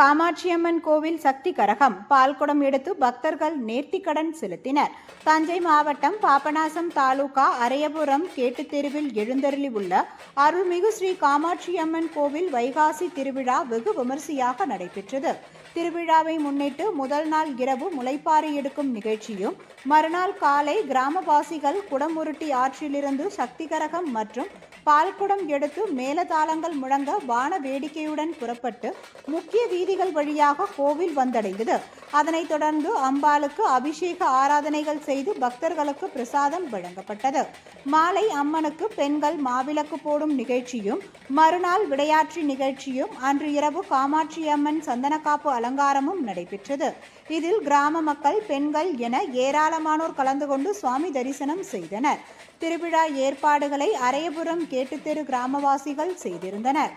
காமாட்சியம்மன் கோவில் சக்தி கரகம் பால்குடம் எடுத்து பக்தர்கள் நேர்த்திக்கடன் செலுத்தினர். தஞ்சை மாவட்டம் பாபநாசம் தாலுகா அரையபுரம் கேட்டு தெருவில் எழுந்தருளி உள்ள அருள்மிகு ஸ்ரீ காமாட்சியம்மன் கோவில் வைகாசி திருவிழா வெகு விமரிசையாக நடைபெற்றது. திருவிழாவை முன்னிட்டு முதல் நாள் இரவு முளைப்பாரி எடுக்கும் நிகழ்ச்சியும், மறுநாள் காலை கிராமவாசிகள் குடமுருட்டி ஆற்றிலிருந்து சக்தி கரகம் மற்றும் பால்குடம் எடுத்து மேலதாளங்கள் முழங்க வான வேடிக்கையுடன் புறப்பட்டு முக்கிய வீதிகள் வழியாக கோவில் வந்தடைந்தது. அதனைத் தொடர்ந்து அம்பாளுக்கு அபிஷேக ஆராதனைகள் செய்து பக்தர்களுக்கு பிரசாதம் வழங்கப்பட்டது. மாலை அம்மனுக்கு பெண்கள் மாவிளக்கு போடும் நிகழ்ச்சியும், மறுநாள் விடையாற்றி நிகழ்ச்சியும், அன்று இரவு காமாட்சியம்மன் சந்தனக்காப்பு அலங்காரமும் நடைபெற்றது. இதில் கிராம மக்கள், பெண்கள் என ஏராளமானோர் கலந்து கொண்டு சுவாமி தரிசனம் செய்தனர். திருவிழா ஏற்பாடுகளை அரையபுரம் கேட்டுத்தெரு கிராமவாசிகள் செய்திருந்தனர்.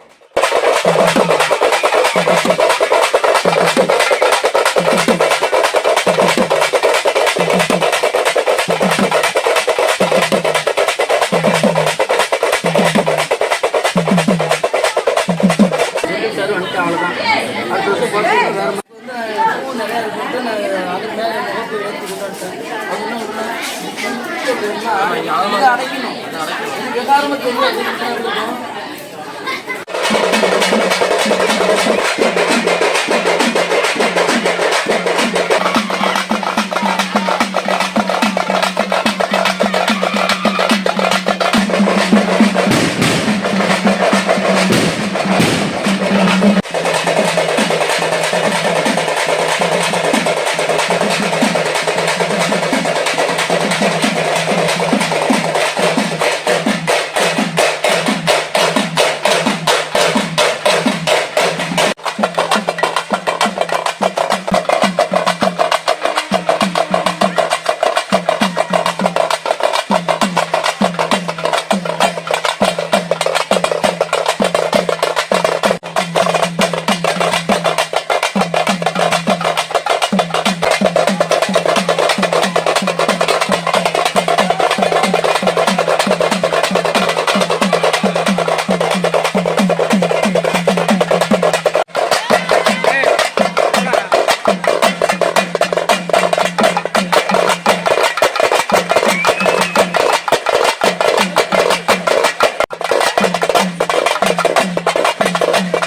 அடைக்கணும்